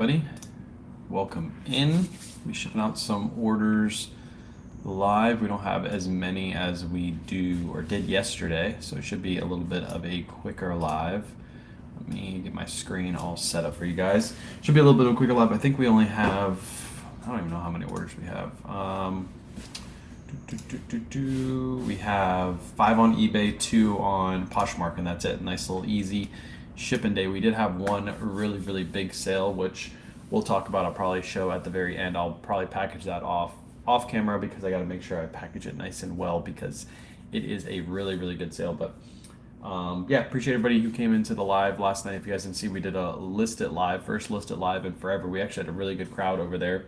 everybody. Welcome in. We're shipping out some orders live. We don't have as many as we do or did yesterday, so it should be a little bit of a quicker live. Let me get my screen all set up for you guys. Should be a little bit of a quicker live. I think we only have, I don't even know how many orders we have. We have 5 on eBay, 2 on Poshmark, and that's it. Nice little easy shipping day. We did have one really big sale, which we'll talk about. I'll probably show at the very end. I'll probably package that off camera because I got to make sure I package it nice and well because it is a really good sale. But yeah, appreciate everybody who came into the live last night. If you guys didn't see, we did a List It Live, first List It Live in forever. We actually had a really good crowd over there.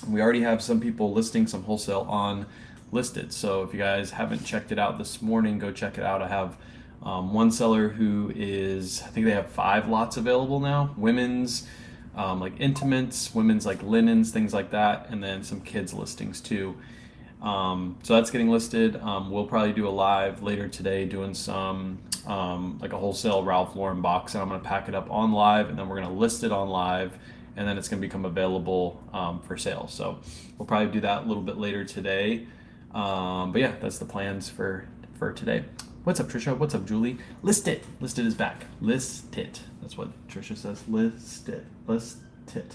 We already have some people listing some wholesale on Listed. So if you guys haven't checked it out this morning, go check it out. I have one seller who is, I think they have 5 lots available now. Women's like intimates, women's like linens, things like that, and then some kids listings too. So that's getting listed. We'll probably do a live later today doing some like a wholesale Ralph Lauren box, and I'm going to pack it up on live, and then we're going to list it on live, and then it's going to become available for sale. So we'll probably do that a little bit later today. But yeah, that's the plans for today. What's up, Trisha? What's up, Julie? List it. List it is back. List it. That's what Trisha says. List it. List it.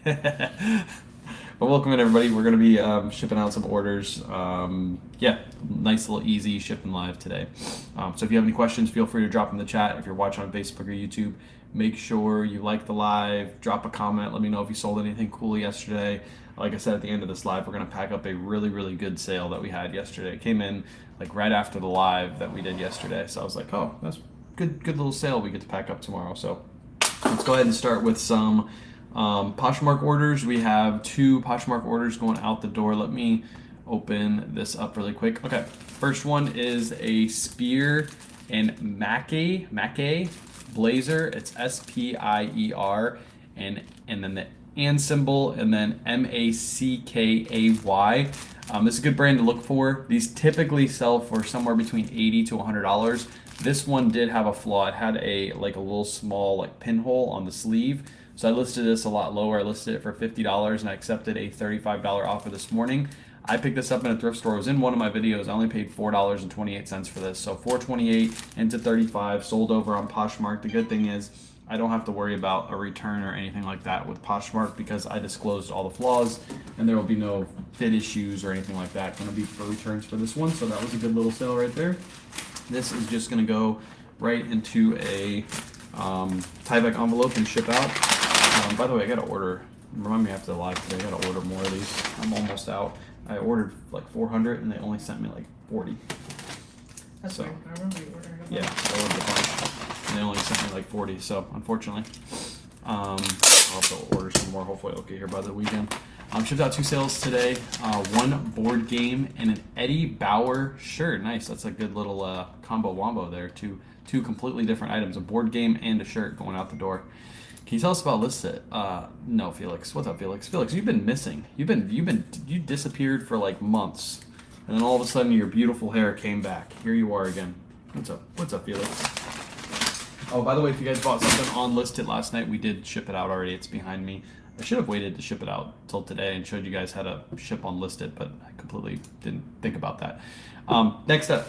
Okay. But welcome in, everybody. We're going to be shipping out some orders. Yeah, nice little easy shipping live today. So if you have any questions, feel free to drop in the chat. If you're watching on Facebook or YouTube, make sure you like the live, drop a comment. Let me know if you sold anything cool yesterday. Like I said, at the end of this live, we're going to pack up a really good sale that we had yesterday. It came in like right after the live that we did yesterday. So I was like, oh, that's good little sale we get to pack up tomorrow. So let's go ahead and start with some Poshmark orders. We have 2 Poshmark orders going out the door. Let me open this up really quick. Okay, first one is a Spear and Mackay blazer. It's S-P-I-E-R and then the and symbol, and then M-A-C-K-A-Y. This is a good brand to look for. These typically sell for somewhere between $80 to $100. This one did have a flaw. It had a little small pinhole on the sleeve. So I listed this a lot lower. I listed it for $50 and I accepted a $35 offer this morning. I picked this up in a thrift store. It was in one of my videos. I only paid $4.28 for this. So $4.28 into $35, sold over on Poshmark. The good thing is I don't have to worry about a return or anything like that with Poshmark because I disclosed all the flaws and there will be no fit issues or anything like that going to be for returns for this one. So that was a good little sale right there. This is just going to go right into a Tyvek envelope and ship out. By the way, I got to order, remind me after the live today, I got to order more of these. I'm almost out. I ordered like 400 and they only sent me like 40. That's so, I remember you ordering a bunch. Yeah, I ordered a bunch. And they only sent me like 40, so unfortunately, I'll have to order some more. Hopefully it'll get here by the weekend. Shipped out 2 sales today, 1 board game and an Eddie Bauer shirt. Nice, that's a good little combo wombo there. Two completely different items, a board game and a shirt going out the door. Can you tell us about List It? No, Felix. What's up, Felix? Felix, you've been missing. You disappeared for like months, and then all of a sudden your beautiful hair came back. Here you are again. What's up? What's up, Felix? Oh, by the way, if you guys bought something on Listed last night, we did ship it out already. It's behind me. I should have waited to ship it out till today and showed you guys how to ship on Listed, but I completely didn't think about that. Next up,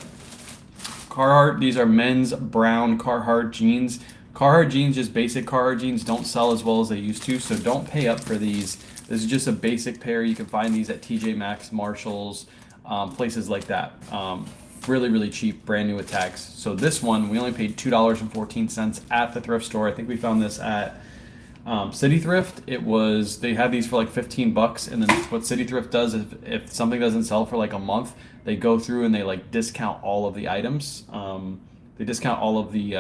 Carhartt. These are men's brown Carhartt jeans. Carhartt jeans, just basic Carhartt jeans, don't sell as well as they used to, so don't pay up for these. This is just a basic pair. You can find these at TJ Maxx, Marshalls, places like that. Really cheap, brand new with tags. So this one, we only paid $2.14 at the thrift store. I think we found this at City Thrift. They had these for like 15 bucks, and then what City Thrift does is if something doesn't sell for like a month, they go through and they like discount all of the items. They discount all of the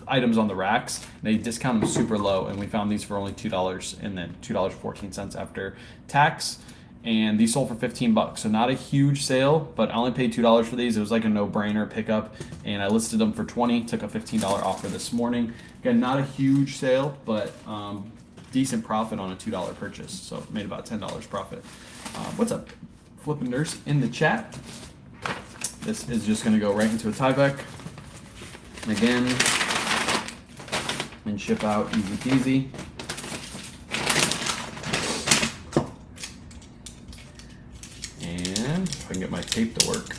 items on the racks. They discount them super low, and we found these for only $2 and then $2.14 after tax. And these sold for 15 bucks, so not a huge sale, but I only paid $2 for these. It was like a no-brainer pickup, and I listed them for 20, took a $15 offer this morning. Again, not a huge sale, but decent profit on a $2 purchase, so made about $10 profit. What's up, Flippin' Nurse in the chat? This is just gonna go right into a Tyvek. Again, and ship out easy peasy. if I can get my tape to work.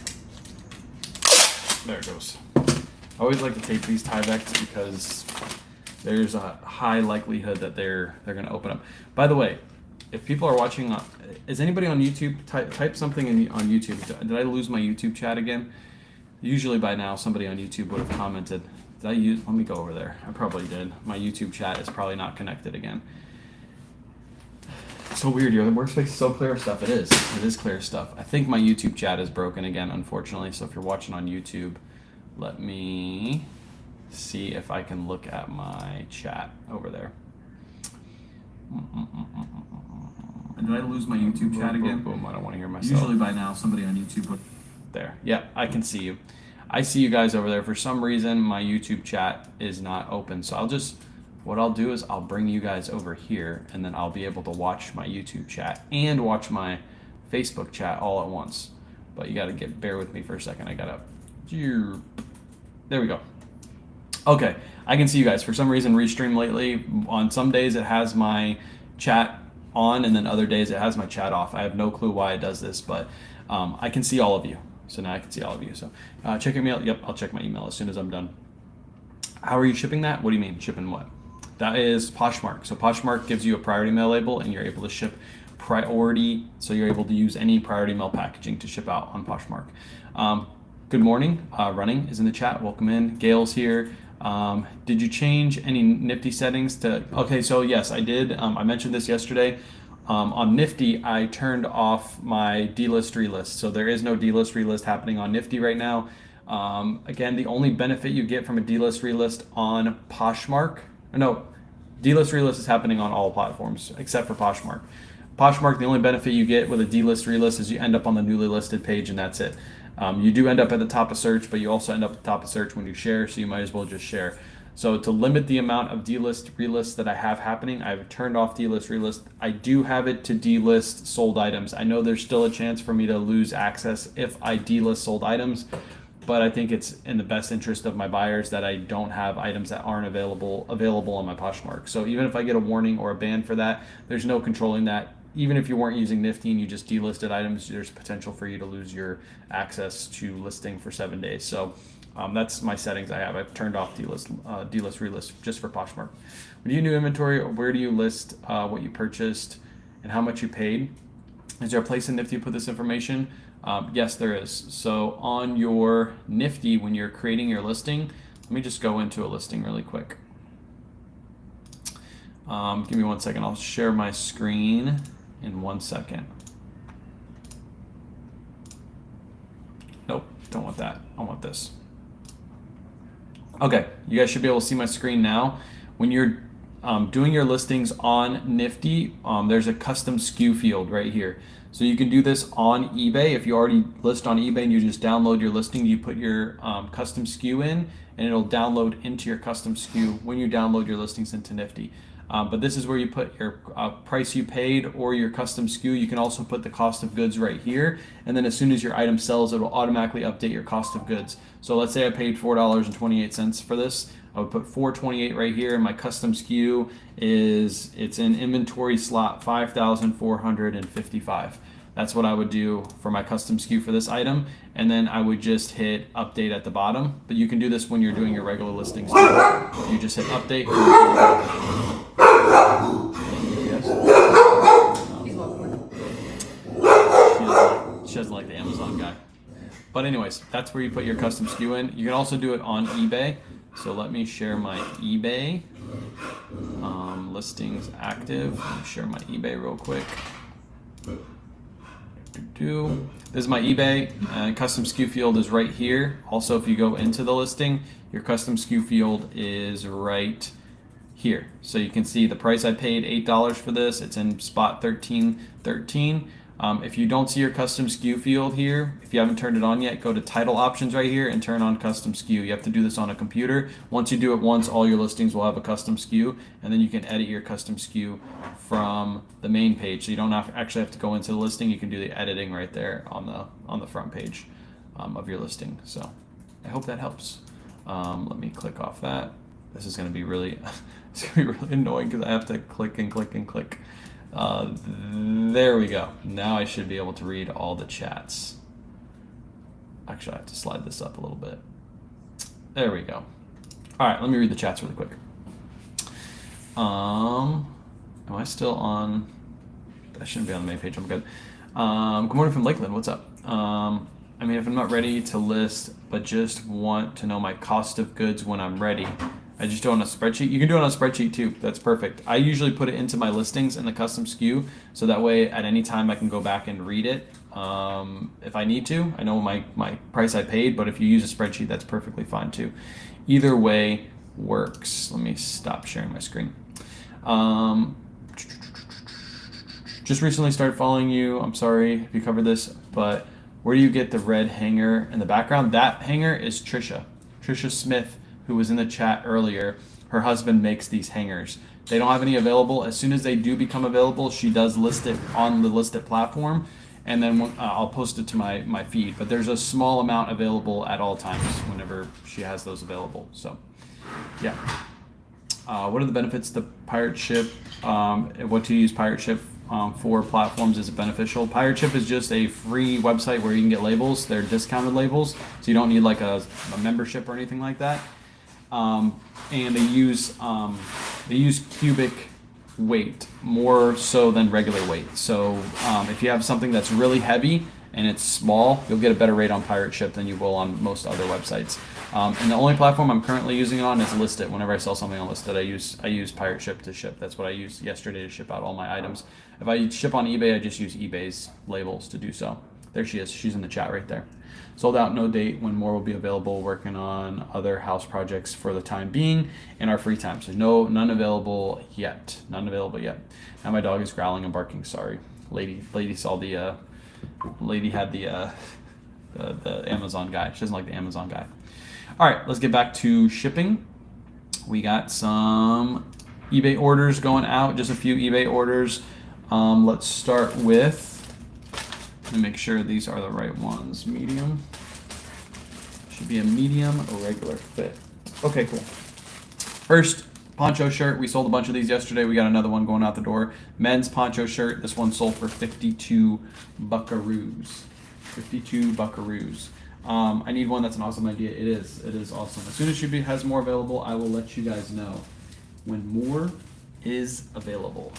There it goes. I always like to tape these Tyveks because there's a high likelihood that they're going to open up. By the way, if people are watching, is anybody on YouTube? Type something on YouTube. Did I lose my YouTube chat again? Usually by now somebody on YouTube would have commented. Let me go over there. I probably did. My YouTube chat is probably not connected again. It's so weird. Your workspace is so clear stuff. It is. It is clear stuff. I think my YouTube chat is broken again, unfortunately. So if you're watching on YouTube, let me see if I can look at my chat over there. Did I lose my YouTube chat again? Boom, I don't want to hear myself. Usually by now somebody on YouTube would... There. Yeah, I can see you. I see you guys over there. For some reason, my YouTube chat is not open. So what I'll do is I'll bring you guys over here, and then I'll be able to watch my YouTube chat and watch my Facebook chat all at once. But you got to bear with me for a second. I got to... There we go. Okay, I can see you guys. For some reason, Restream lately, on some days it has my chat on, and then other days it has my chat off. I have no clue why it does this, but I can see all of you. So now I can see all of you. So check your email. Yep, I'll check my email as soon as I'm done. How are you shipping that? What do you mean, shipping what? That is Poshmark. So Poshmark gives you a priority mail label, and you're able to ship priority. So you're able to use any priority mail packaging to ship out on Poshmark. Good morning. Running is in the chat. Welcome in. Gail's here. Did you change any Nifty settings to... Okay, so yes, I did. I mentioned this yesterday. On Nifty, I turned off my delist relist. So there is no delist relist happening on Nifty right now. Again, the only benefit you get from a delist relist on Poshmark... No, delist relist is happening on all platforms except for Poshmark. Poshmark, the only benefit you get with a delist relist is you end up on the newly listed page, and that's it. You do end up at the top of search, but you also end up at the top of search when you share, so you might as well just share. So to limit the amount of delist relist that I have happening, I've turned off delist relist. I do have it to delist sold items. I know there's still a chance for me to lose access if I delist sold items, but I think it's in the best interest of my buyers that I don't have items that aren't available on my Poshmark. So even if I get a warning or a ban for that, there's no controlling that. Even if you weren't using Nifty and you just delisted items, there's potential for you to lose your access to listing for 7 days. So that's my settings I have. I've turned off delist relist just for Poshmark. When you do new inventory, where do you list what you purchased and how much you paid? Is there a place in Nifty to put this information? Yes, there is. So on your Nifty, when you're creating your listing, let me just go into a listing really quick. Give me 1 second. I'll share my screen in 1 second. Nope, don't want that. I want this. Okay, you guys should be able to see my screen now. When you're doing your listings on Nifty, there's a custom SKU field right here. So you can do this on eBay. If you already list on eBay and you just download your listing, you put your custom SKU in, and it'll download into your custom SKU when you download your listings into Nifty. But this is where you put your price you paid or your custom SKU. You can also put the cost of goods right here. And then as soon as your item sells, it will automatically update your cost of goods. So let's say I paid $4.28 for this. I would put $4.28 right here, and my custom SKU it's in inventory slot 5,455. That's what I would do for my custom SKU for this item. And then I would just hit update at the bottom. But you can do this when you're doing your regular listings too. You just hit update. She doesn't like the Amazon guy. But anyways, that's where you put your custom SKU in. You can also do it on eBay. So let me share my eBay listings active. Let me share my eBay real quick. This is my eBay, and custom SKU field is right here. Also, if you go into the listing, your custom SKU field is right here. So you can see the price I paid, $8 for this. It's in spot 1313. If you don't see your custom SKU field here, if you haven't turned it on yet, go to title options right here and turn on custom SKU. You have to do this on a computer. Once you do it once, all your listings will have a custom SKU, and then you can edit your custom SKU from the main page. So you don't actually have to go into the listing. You can do the editing right there on the front page of your listing. So I hope that helps. Let me click off that. This is going to be really, it's going to be really annoying because I have to click and click and click. There we go. Now I should be able to read all the chats. Actually, I have to slide this up a little bit. There we go. All right, let me read the chats really quick. Am I still on? I shouldn't be on the main page. I'm good. Good morning from Lakeland. What's up? I mean, if I'm not ready to list, but just want to know my cost of goods when I'm ready, I just do it on a spreadsheet. You can do it on a spreadsheet too. That's perfect. I usually put it into my listings in the custom SKU, so that way at any time I can go back and read it if I need to. I know my price I paid, but if you use a spreadsheet, that's perfectly fine too. Either way works. Let me stop sharing my screen. Just recently started following you. I'm sorry if you covered this, but where do you get the red hanger in the background? That hanger is Trisha Smith, who was in the chat earlier. Her husband makes these hangers. They don't have any available. As soon as they do become available, she does list it on the listed platform, and then I'll post it to my feed. But there's a small amount available at all times whenever she has those available. So, yeah. What are the benefits to Pirate Ship? What to use Pirate Ship for platforms? Is it beneficial? Pirate Ship is just a free website where you can get labels. They're discounted labels, so you don't need like a membership or anything like that. And they use cubic weight more so than regular weight. So if you have something that's really heavy and it's small, you'll get a better rate on Pirate Ship than you will on most other websites. And the only platform I'm currently using it on is Listit. Whenever I sell something on Listit, I use Pirate Ship to ship. That's what I used yesterday to ship out all my items. If I ship on eBay, I just use eBay's labels to do so. There she is. She's in the chat right there. Sold out, no date. When more will be available. Working on other house projects for the time being in our free time. So none available yet. None available yet. Now my dog is growling and barking. Sorry, lady saw the lady had the Amazon guy. She doesn't like the Amazon guy. All right, let's get back to shipping. We got some eBay orders going out. Just a few eBay orders. Let's start with. Let me make sure these are the right ones. Medium. Should be a medium or regular fit. Okay, cool. First, poncho shirt. We sold a bunch of these yesterday. We got another one going out the door. Men's poncho shirt. This one sold for 52 buckaroos. 52 buckaroos. I need one that's an awesome idea. It is. It is awesome. As soon as she has more available, I will let you guys know when more is available.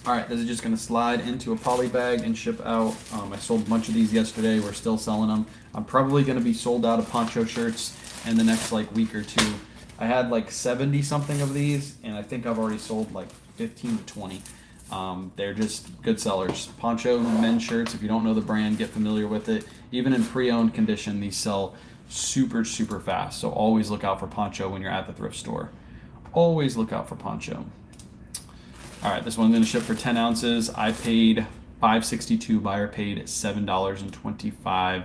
All right, this is just going to slide into a poly bag and ship out. I sold a bunch of these yesterday. We're still selling them. I'm probably going to be sold out of poncho shirts in the next like week or two. I had like 70 something of these, and I think I've already sold like 15 to 20. They're just good sellers. Poncho men's shirts, if you don't know the brand, get familiar with it. Even in pre-owned condition, these sell super, super fast. So always look out for poncho when you're at the thrift store. Always look out for poncho. All right, this one's going to ship for 10 ounces. I paid $5.62. Buyer paid $7.25.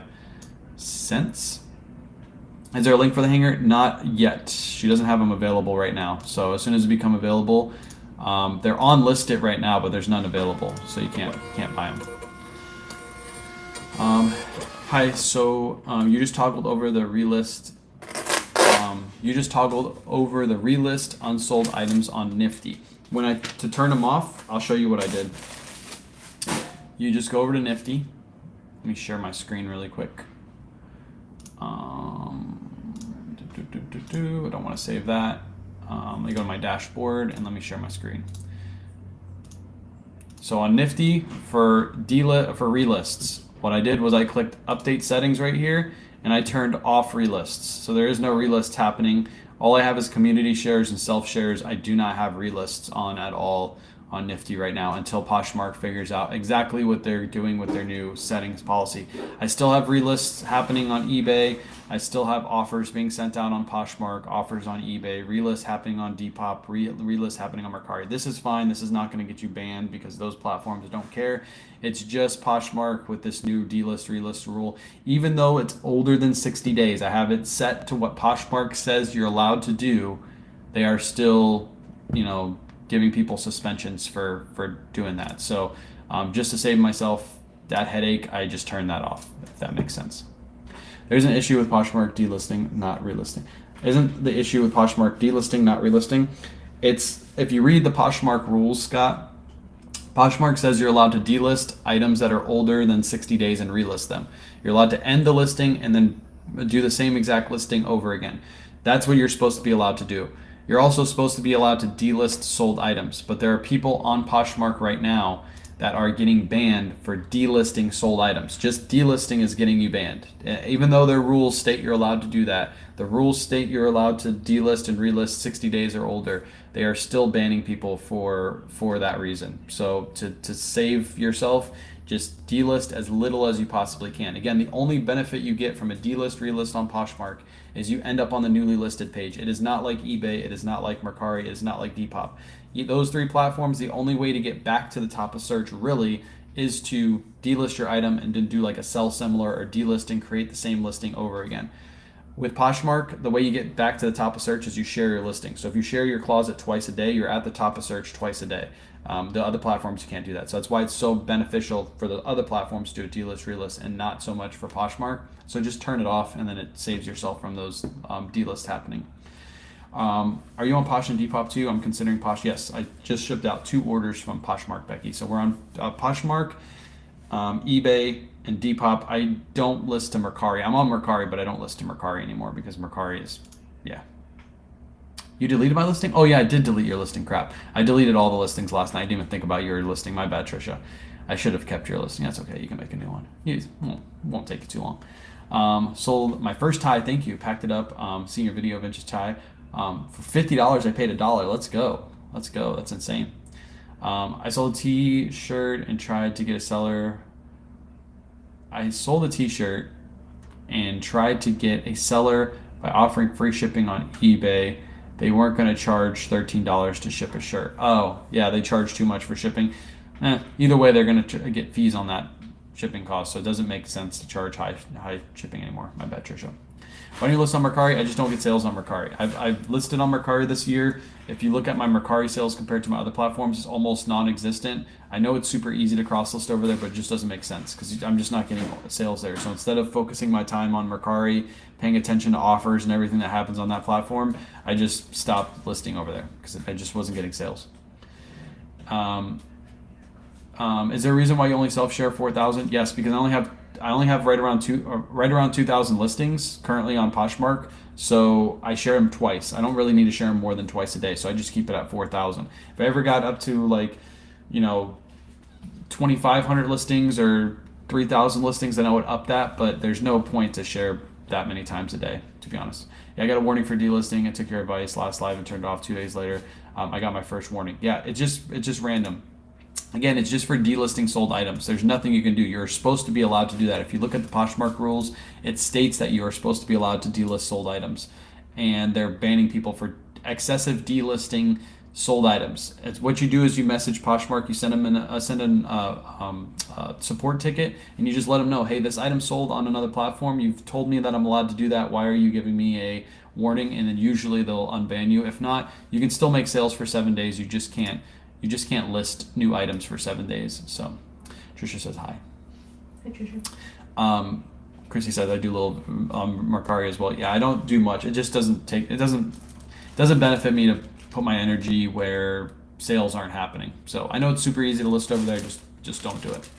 Is there a link for the hanger? Not yet. She doesn't have them available right now. So as soon as they become available, they're on Listit right now, but there's none available, so you can't buy them. Hi. So you just toggled over the relist. Relist unsold items on Nifty. To turn them off, I'll show you what I did. You just go over to Nifty. Let me share my screen really quick. I don't want to save that. Let me go to my dashboard and let me share my screen. So on Nifty for relists, what I did was I clicked update settings right here and I turned off relists. So there is no relist happening. All I have is community shares and self shares. I do not have relists on at all on Nifty right now until Poshmark figures out exactly what they're doing with their new settings policy. I still have relists happening on eBay. I still have offers being sent out on Poshmark, offers on eBay, relists happening on Depop, relists happening on Mercari. This is fine. This is not going to get you banned because those platforms don't care. It's just Poshmark with this new delist relist rule. Even though it's older than 60 days, I have it set to what Poshmark says you're allowed to do. They are still, giving people suspensions for doing that. So just to save myself that headache, I just turned that off, if that makes sense. There's an issue with Poshmark delisting, not relisting. Isn't the issue with Poshmark delisting, not relisting? It's, if you read the Poshmark rules, Scott, Poshmark says you're allowed to delist items that are older than 60 days and relist them. You're allowed to end the listing and then do the same exact listing over again. That's what you're supposed to be allowed to do. You're also supposed to be allowed to delist sold items, but there are people on Poshmark right now that are getting banned for delisting sold items. Just delisting is getting you banned. Even though their rules state you're allowed to do that, the rules state you're allowed to delist and relist 60 days or older. They are still banning people for that reason. So to save yourself, just delist as little as you possibly can. Again, the only benefit you get from a delist relist on Poshmark is you end up on the newly listed page. It is not like eBay, it is not like Mercari, it is not like Depop. Those three platforms, the only way to get back to the top of search really is to delist your item and then do like a sell similar or delist and create the same listing over again. With Poshmark, the way you get back to the top of search is you share your listing. So if you share your closet twice a day, you're at the top of search twice a day. The other platforms, you can't do that. So that's why it's so beneficial for the other platforms to do a delist, relist, and not so much for Poshmark. So just turn it off, and then it saves yourself from those delists happening. Are you on Posh and Depop too? I'm considering Posh. Yes, I just shipped out 2 orders from Poshmark, Becky. So we're on Poshmark, eBay, and Depop. I don't list to Mercari. I'm on Mercari, but I don't list to Mercari anymore because Mercari is, yeah. You deleted my listing? Oh yeah, I did delete your listing. Crap. I deleted all the listings last night. I didn't even think about your listing. My bad, Trisha. I should have kept your listing. That's okay. You can make a new one. It won't take you too long. Sold my first tie. Thank you. Packed it up. Seen your video, vintage tie. For $50, I paid $1. Let's go. Let's go. That's insane. I sold a t-shirt and tried to get a seller. I sold a t-shirt and tried to get a seller by offering free shipping on eBay. They weren't going to charge $13 to ship a shirt. Oh, yeah, they charge too much for shipping. Either way, they're going to get fees on that shipping cost, so it doesn't make sense to charge high shipping anymore. My bad, Trisha. Why do you list on Mercari? I just don't get sales on Mercari. I've listed on Mercari this year. If you look at my Mercari sales compared to my other platforms, it's almost non-existent. I know it's super easy to cross-list over there, but it just doesn't make sense because I'm just not getting sales there. So instead of focusing my time on Mercari, paying attention to offers and everything that happens on that platform, I just stopped listing over there because I just wasn't getting sales. Is there a reason why you only self-share 4,000? Yes, because I only have right around 2,000 listings currently on Poshmark, so I share them twice. I don't really need to share them more than twice a day, so I just keep it at 4,000. If I ever got up to 2,500 listings or 3,000 listings, then I would up that, but there's no point to share that many times a day, to be honest. Yeah, I got a warning for delisting. I took your advice last live and turned it off 2 days later. I got my first warning. Yeah, it's just random. Again, it's just for delisting sold items. There's nothing you can do. You're supposed to be allowed to do that. If you look at the Poshmark rules, it states that you are supposed to be allowed to delist sold items. And they're banning people for excessive delisting sold items. It's what you do is you message Poshmark, you send them a support ticket, and you just let them know, hey, this item sold on another platform. You've told me that I'm allowed to do that. Why are you giving me a warning? And then usually they'll unban you. If not, you can still make sales for 7 days. You just can't list new items for 7 days. So Trisha says hi. Hi, Trisha. Chrissy says I do a little Mercari as well. Yeah, I don't do much. It just doesn't benefit me to put my energy where sales aren't happening. So I know it's super easy to list over there. Just don't do it.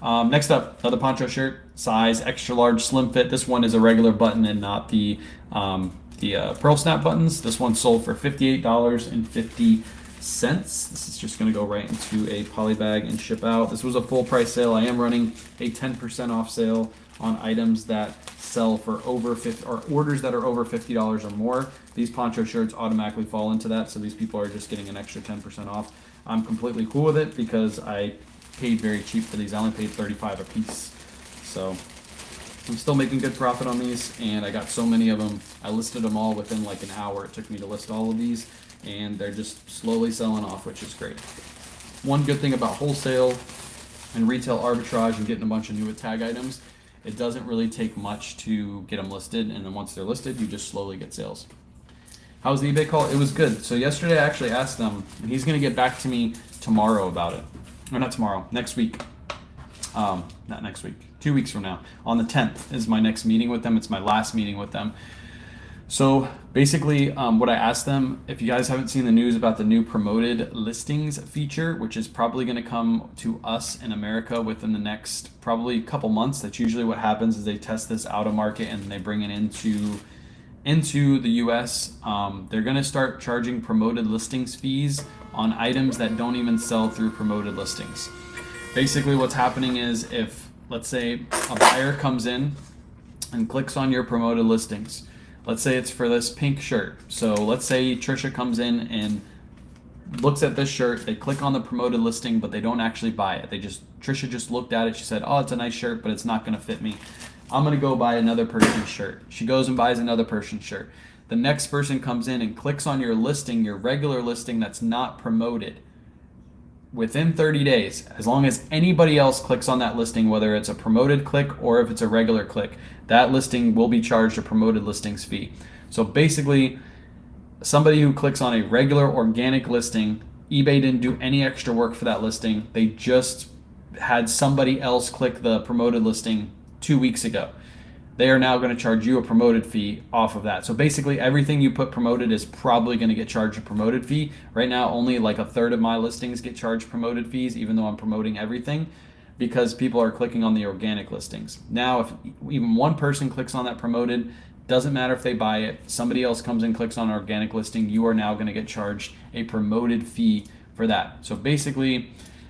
Next up, another poncho shirt, size extra large, slim fit. This one is a regular button and not the pearl snap buttons. This one sold for $58.50. This is just going to go right into a poly bag and ship out. This was a full price sale. I am running a 10% off sale on items that sell for over 50 or orders that are over $50 or more. These poncho shirts automatically fall into that, so these people are just getting an extra 10% off. I'm completely cool with it because I paid very cheap for these. I only paid $35 a piece, so I'm still making good profit on these, and I got so many of them. I listed them all within like an hour. It took me to list all of these, and they're just slowly selling off, which is great. One good thing about wholesale and retail arbitrage and getting a bunch of new tag items, it doesn't really take much to get them listed, and then once they're listed, you just slowly get sales. How was the eBay call? It was good. So yesterday I actually asked them, and he's going to get back to me tomorrow about it. Or not tomorrow, next week. Not next week, 2 weeks from now. On the 10th is my next meeting with them. It's my last meeting with them. So basically, what I asked them, if you guys haven't seen the news about the new promoted listings feature, which is probably going to come to us in America within the next probably couple months. That's usually what happens is they test this out of market and they bring it into the US. They're going to start charging promoted listings fees on items that don't even sell through promoted listings. Basically, what's happening is if, let's say, a buyer comes in and clicks on your promoted listings, let's say it's for this pink shirt. So let's say Trisha comes in and looks at this shirt, they click on the promoted listing, but they don't actually buy it. Trisha just looked at it, she said, oh, it's a nice shirt, but it's not gonna fit me. I'm gonna go buy another person's shirt. She goes and buys another person's shirt. The next person comes in and clicks on your listing, your regular listing that's not promoted. Within 30 days, as long as anybody else clicks on that listing, whether it's a promoted click or if it's a regular click, that listing will be charged a promoted listings fee. So basically, somebody who clicks on a regular organic listing, eBay didn't do any extra work for that listing. They just had somebody else click the promoted listing 2 weeks ago. They are now going to charge you a promoted fee off of that. So basically everything you put promoted is probably going to get charged a promoted fee. Right now, only like a third of my listings get charged promoted fees, even though I'm promoting everything, because people are clicking on the organic listings. Now, if even one person clicks on that promoted, doesn't matter if they buy it, somebody else comes and clicks on an organic listing, you are now going to get charged a promoted fee for that. So basically,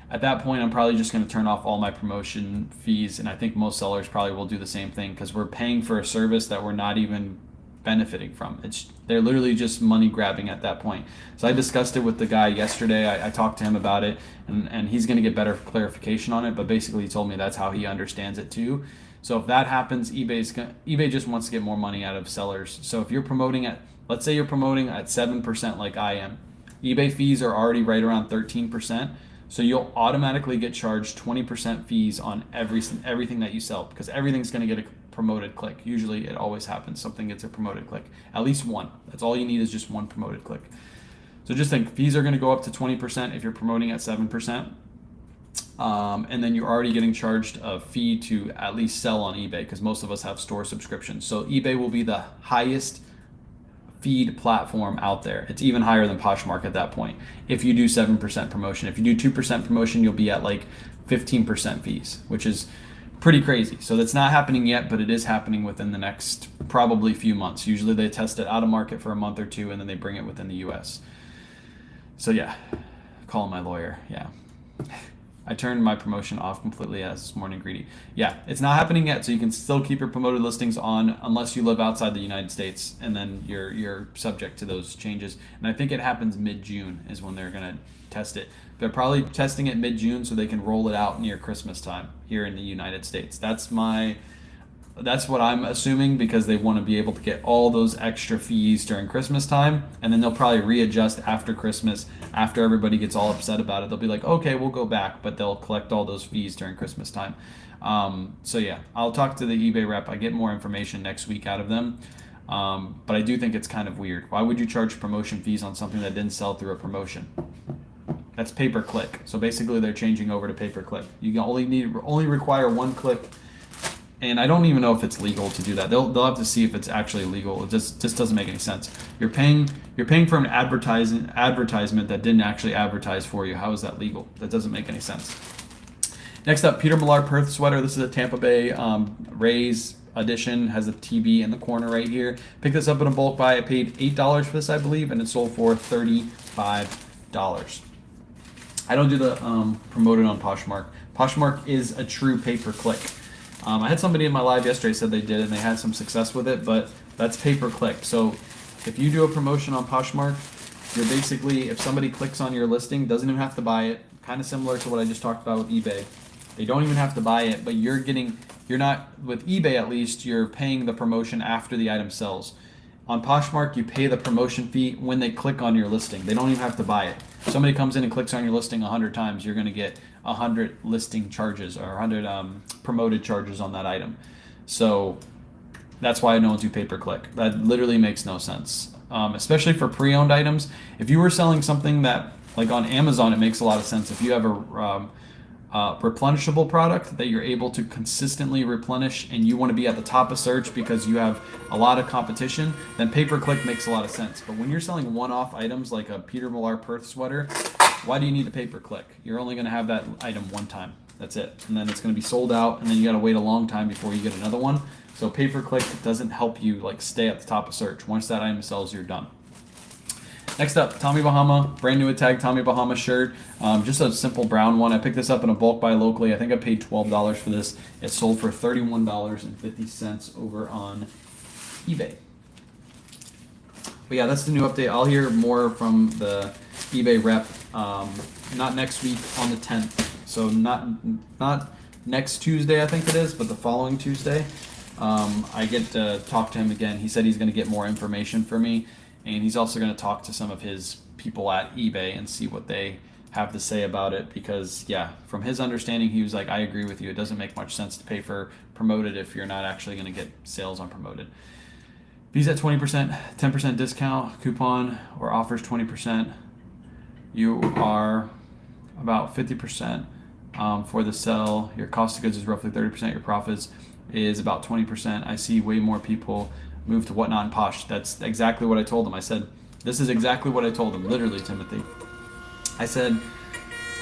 at that point, I'm probably just going to turn off all my promotion fees, and I think most sellers probably will do the same thing because we're paying for a service that we're not even benefiting from. They're literally just money grabbing at that point. So I discussed it with the guy yesterday. I talked to him about it, and he's going to get better clarification on it, but basically he told me that's how he understands it too. So if that happens, eBay just wants to get more money out of sellers. So if you're promoting at, let's say you're promoting at 7% like I am, eBay fees are already right around 13%. So you'll automatically get charged 20% fees on everything that you sell because everything's going to get a promoted click. Usually it always happens. Something gets a promoted click. At least one. That's all you need is just one promoted click. So just think fees are going to go up to 20% if you're promoting at 7%. And then you're already getting charged a fee to at least sell on eBay because most of us have store subscriptions. So eBay will be the highest feed platform out there. It's even higher than Poshmark at that point. If you do 7% promotion, if you do 2% promotion, you'll be at like 15% fees, which is pretty crazy. So that's not happening yet, but it is happening within the next probably few months. Usually they test it out of market for a month or two and then they bring it within the US. So yeah, call my lawyer. Yeah. I turned my promotion off completely as this morning, greedy. Yeah, it's not happening yet, so you can still keep your promoted listings on unless you live outside the United States, and then you're subject to those changes. And I think it happens mid-June is when they're gonna test it. They're probably testing it mid-June so they can roll it out near Christmas time here in the United States. That's what I'm assuming because they want to be able to get all those extra fees during Christmas time, and then they'll probably readjust after Christmas. After everybody gets all upset about it, they'll be like, okay, we'll go back, but they'll collect all those fees during Christmas time. So yeah, I'll talk to the eBay rep. I get more information next week out of them. But I do think it's kind of weird. Why would you charge promotion fees on something that didn't sell through a promotion? That's pay per click. So basically they're changing over to pay per click. You can only require one click. And I don't even know if it's legal to do that. They'll have to see if it's actually legal. It just doesn't make any sense. You're paying for an advertisement that didn't actually advertise for you. How is that legal? That doesn't make any sense. Next up, Peter Millar Perth sweater. This is a Tampa Bay Rays edition. Has a TB in the corner right here. Picked this up in a bulk buy. I paid $8 for this, I believe, and it sold for $35. I don't do the promoted on Poshmark. Poshmark is a true pay-per-click. I had somebody in my live yesterday said they did it and they had some success with it, but that's pay-per-click. So if you do a promotion on Poshmark, you're basically, if somebody clicks on your listing, doesn't even have to buy it, kind of similar to what I just talked about with eBay. They don't even have to buy it, but you're not, with eBay at least, you're paying the promotion after the item sells. On Poshmark, you pay the promotion fee when they click on your listing. They don't even have to buy it. If somebody comes in and clicks on your listing 100 times, you're going to get 100 listing charges or 100 promoted charges on that item. So that's why I don't do pay-per-click. That literally makes no sense, especially for pre-owned items. If you were selling something that, like on Amazon, it makes a lot of sense. If you have replenishable product that you're able to consistently replenish, and you want to be at the top of search because you have a lot of competition, then pay-per-click makes a lot of sense. But when you're selling one-off items like a Peter Millar Perth sweater, why do you need a pay-per-click? You're only going to have that item one time. That's it. And then it's going to be sold out, and then you got to wait a long time before you get another one. So pay-per-click doesn't help you like stay at the top of search. Once that item sells, you're done. Next up, Tommy Bahama, brand new tag Tommy Bahama shirt. Just a simple brown one. I picked this up in a bulk buy locally. I think I paid $12 for this. It sold for $31.50 over on eBay. But yeah, that's the new update. I'll hear more from the eBay rep, not next week on the 10th. So not next Tuesday, I think it is, but the following Tuesday. I get to talk to him again. He said he's going to get more information for me. And he's also going to talk to some of his people at eBay and see what they have to say about it. Because, yeah, from his understanding, he was like, I agree with you. It doesn't make much sense to pay for promoted if you're not actually going to get sales on promoted. If he's at 20%, 10% discount coupon or offers 20%, you are about 50% for the sell. Your cost of goods is roughly 30%. Your profits is about 20%. I see way more people move to Whatnot and Posh. That's exactly what I told them. I said, this is exactly what I told them, literally, Timothy. I said,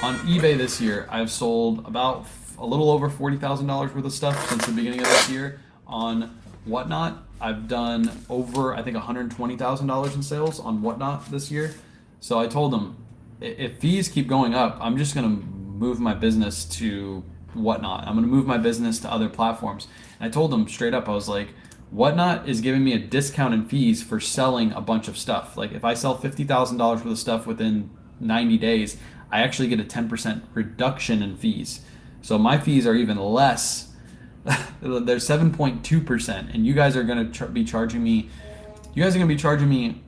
on eBay this year, I've sold about a little over $40,000 worth of stuff since the beginning of this year. On Whatnot, I've done over, I think, $120,000 in sales on Whatnot this year. So I told them, if fees keep going up, I'm just going to move my business to Whatnot. I'm going to move my business to other platforms. And I told them straight up, I was like, Whatnot is giving me a discount in fees for selling a bunch of stuff. Like if I sell $50,000 worth of stuff within 90 days, I actually get a 10% reduction in fees. So my fees are even less. They're 7.2%, and you guys are going to be charging me. You guys are going to be charging me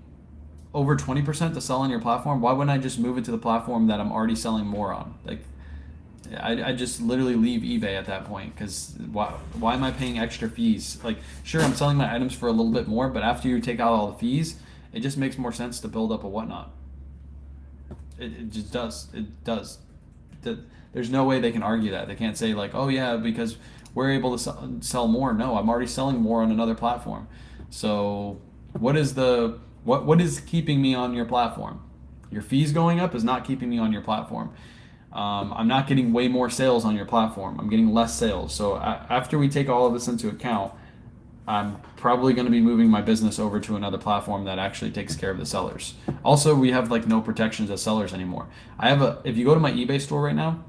over 20% to sell on your platform. Why wouldn't I just move it to the platform that I'm already selling more on? Like, I just literally leave eBay at that point, because why am I paying extra fees? Like, sure, I'm selling my items for a little bit more, but after you take out all the fees, it just makes more sense to build up a Whatnot. It just does. It does. There's no way they can argue that. They can't say like, oh yeah, because we're able to sell more. No, I'm already selling more on another platform. So what is keeping me on your platform? Your fees going up is not keeping me on your platform. I'm not getting way more sales on your platform. I'm getting less sales. So after we take all of this into account, I'm probably going to be moving my business over to another platform that actually takes care of the sellers. Also, we have like no protections as sellers anymore. If you go to my eBay store right now,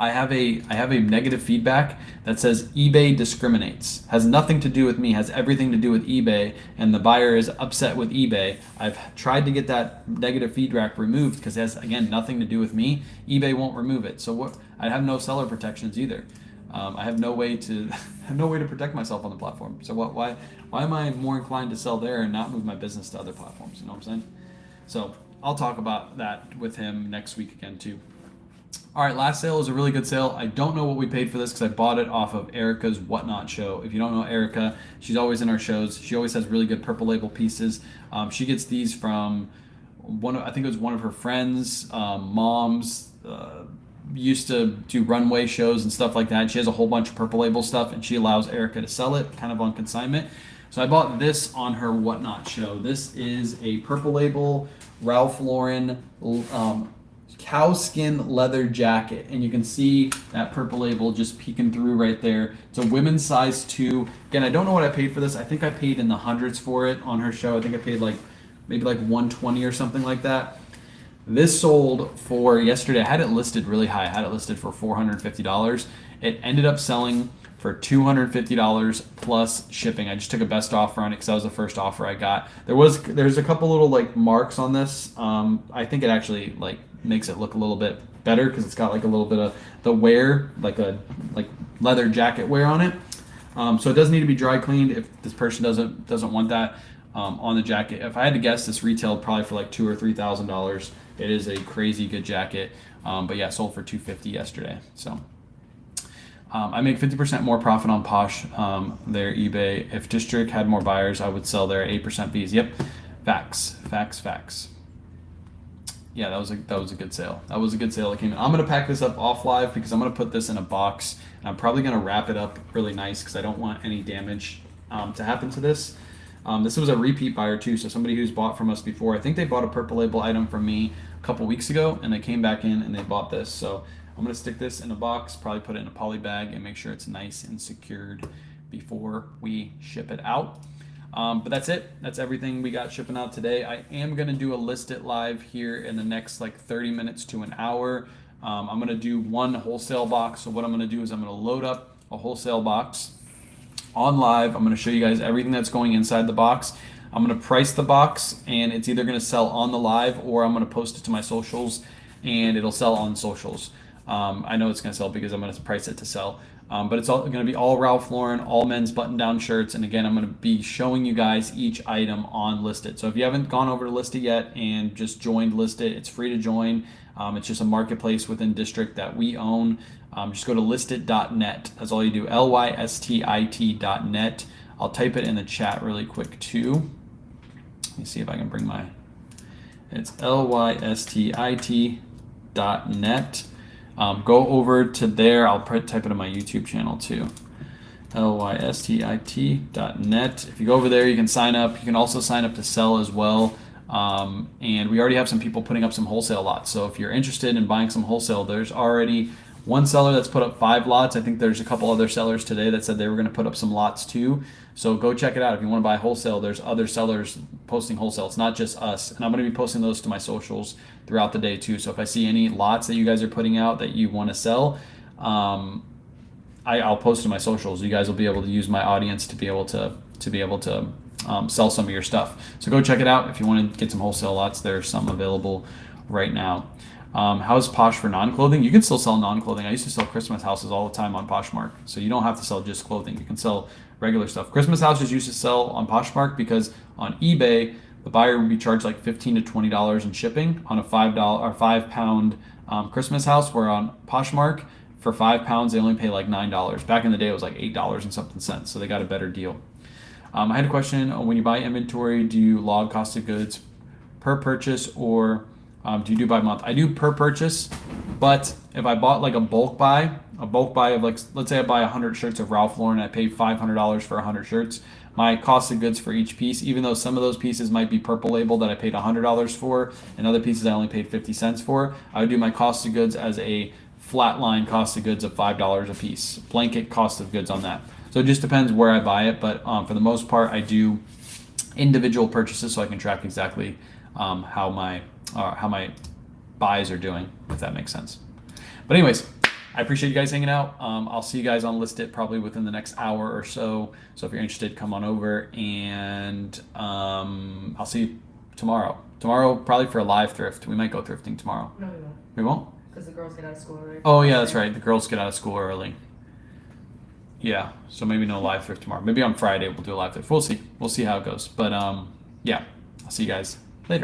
I have a negative feedback that says eBay discriminates. Has nothing to do with me, has everything to do with eBay, and the buyer is upset with eBay. I've tried to get that negative feedback removed because it has, again, nothing to do with me. eBay won't remove it. So I have no seller protections either. I have no way to protect myself on the platform. So why am I more inclined to sell there and not move my business to other platforms? You know what I'm saying? So I'll talk about that with him next week again too. All right, last sale is a really good sale. I don't know what we paid for this because I bought it off of Erica's Whatnot show. If you don't know Erica, she's always in our shows. She always has really good purple label pieces. She gets these from I think it was one of her friends' moms. Used to do runway shows and stuff like that. She has a whole bunch of purple label stuff, and she allows Erica to sell it kind of on consignment. So I bought this on her Whatnot show. This is a purple label Ralph Lauren cowskin leather jacket, and you can see that purple label just peeking through right there. It's a women's size 2. Again, I don't know what I paid for this. I think I paid in the hundreds for it on her show. I think I paid maybe like $120 or something like that. This sold for yesterday. I had it listed really high. I had it listed for $450. It ended up selling for $250 plus shipping. I just took a best offer on it because that was the first offer I got. There's a couple little like marks on this. I think it actually like makes it look a little bit better because it's got like a little bit of the wear, like leather jacket wear on it. So it does need to be dry cleaned if this person doesn't want that on the jacket. If I had to guess, this retailed probably for like $2,000 or $3,000. It is a crazy good jacket, but yeah, sold for $250 yesterday. So I make 50% more profit on Posh, their eBay. If District had more buyers, I would sell their 8% fees. Yep, facts. Yeah, that was a good sale. That was a good sale that came in. I'm gonna pack this up off live because I'm gonna put this in a box and I'm probably gonna wrap it up really nice because I don't want any damage to happen to this. This was a repeat buyer too, so somebody who's bought from us before. I think they bought a purple label item from me a couple weeks ago and they came back in and they bought this. So I'm gonna stick this in a box, probably put it in a poly bag and make sure it's nice and secured before we ship it out. But that's it. That's everything we got shipping out today. I am going to do a list it live here in the next like 30 minutes to an hour. I'm going to do one wholesale box. So what I'm going to do is I'm going to load up a wholesale box on live. I'm going to show you guys everything that's going inside the box. I'm going to price the box and it's either going to sell on the live or I'm going to post it to my socials and it'll sell on socials. I know it's going to sell because I'm going to price it to sell. But it's all going to be all Ralph Lauren, all men's button-down shirts. And again, I'm going to be showing you guys each item on Listed. So if you haven't gone over to Listed yet and just joined Listed, it's free to join. It's just a marketplace within District that we own. Just go to listed.net. That's all you do, lystit.net. I'll type it in the chat really quick too. Let me see if I can bring it's lystit.net. Go over to there. I'll type it in my YouTube channel too. lystit.net. If you go over there, you can sign up. You can also sign up to sell as well. And we already have some people putting up some wholesale lots. So if you're interested in buying some wholesale, there's already one seller that's put up 5 lots. I think there's a couple other sellers today that said they were going to put up some lots too. So go check it out. If you want to buy wholesale, there's other sellers posting wholesale. It's not just us. And I'm going to be posting those to my socials throughout the day too. So if I see any lots that you guys are putting out that you want to sell, I'll post to my socials. You guys will be able to use my audience to be able to sell some of your stuff. So go check it out. If you want to get some wholesale lots, there's some available right now. How's Posh for non-clothing? You can still sell non-clothing. I used to sell Christmas houses all the time on Poshmark. So you don't have to sell just clothing. You can sell regular stuff. Christmas houses used to sell on Poshmark because on eBay, the buyer would be charged like $15 to $20 in shipping on a £5 Christmas house, where on Poshmark, for £5, they only pay like $9. Back in the day, it was like $8 and something cents. So they got a better deal. I had a question. When you buy inventory, do you log cost of goods per purchase or do you do by month? I do per purchase, but if I bought like a bulk buy of like, let's say I buy 100 shirts of Ralph Lauren, I pay $500 for 100 shirts. My cost of goods for each piece, even though some of those pieces might be purple label that I paid $100 for, and other pieces I only paid 50 cents for, I would do my cost of goods as a flat line cost of goods of $5 a piece, blanket cost of goods on that. So it just depends where I buy it, but for the most part, I do individual purchases so I can track exactly how my buys are doing, if that makes sense. But anyways, I appreciate you guys hanging out. I'll see you guys on Listed probably within the next hour or so. So if you're interested, come on over, and I'll see you tomorrow. Tomorrow, probably for a live thrift. We might go thrifting tomorrow. No, we won't. We won't? Because the girls get out of school early. Oh, yeah, that's right. The girls get out of school early. Yeah, so maybe no live thrift tomorrow. Maybe on Friday we'll do a live thrift. We'll see. We'll see how it goes. But yeah, I'll see you guys.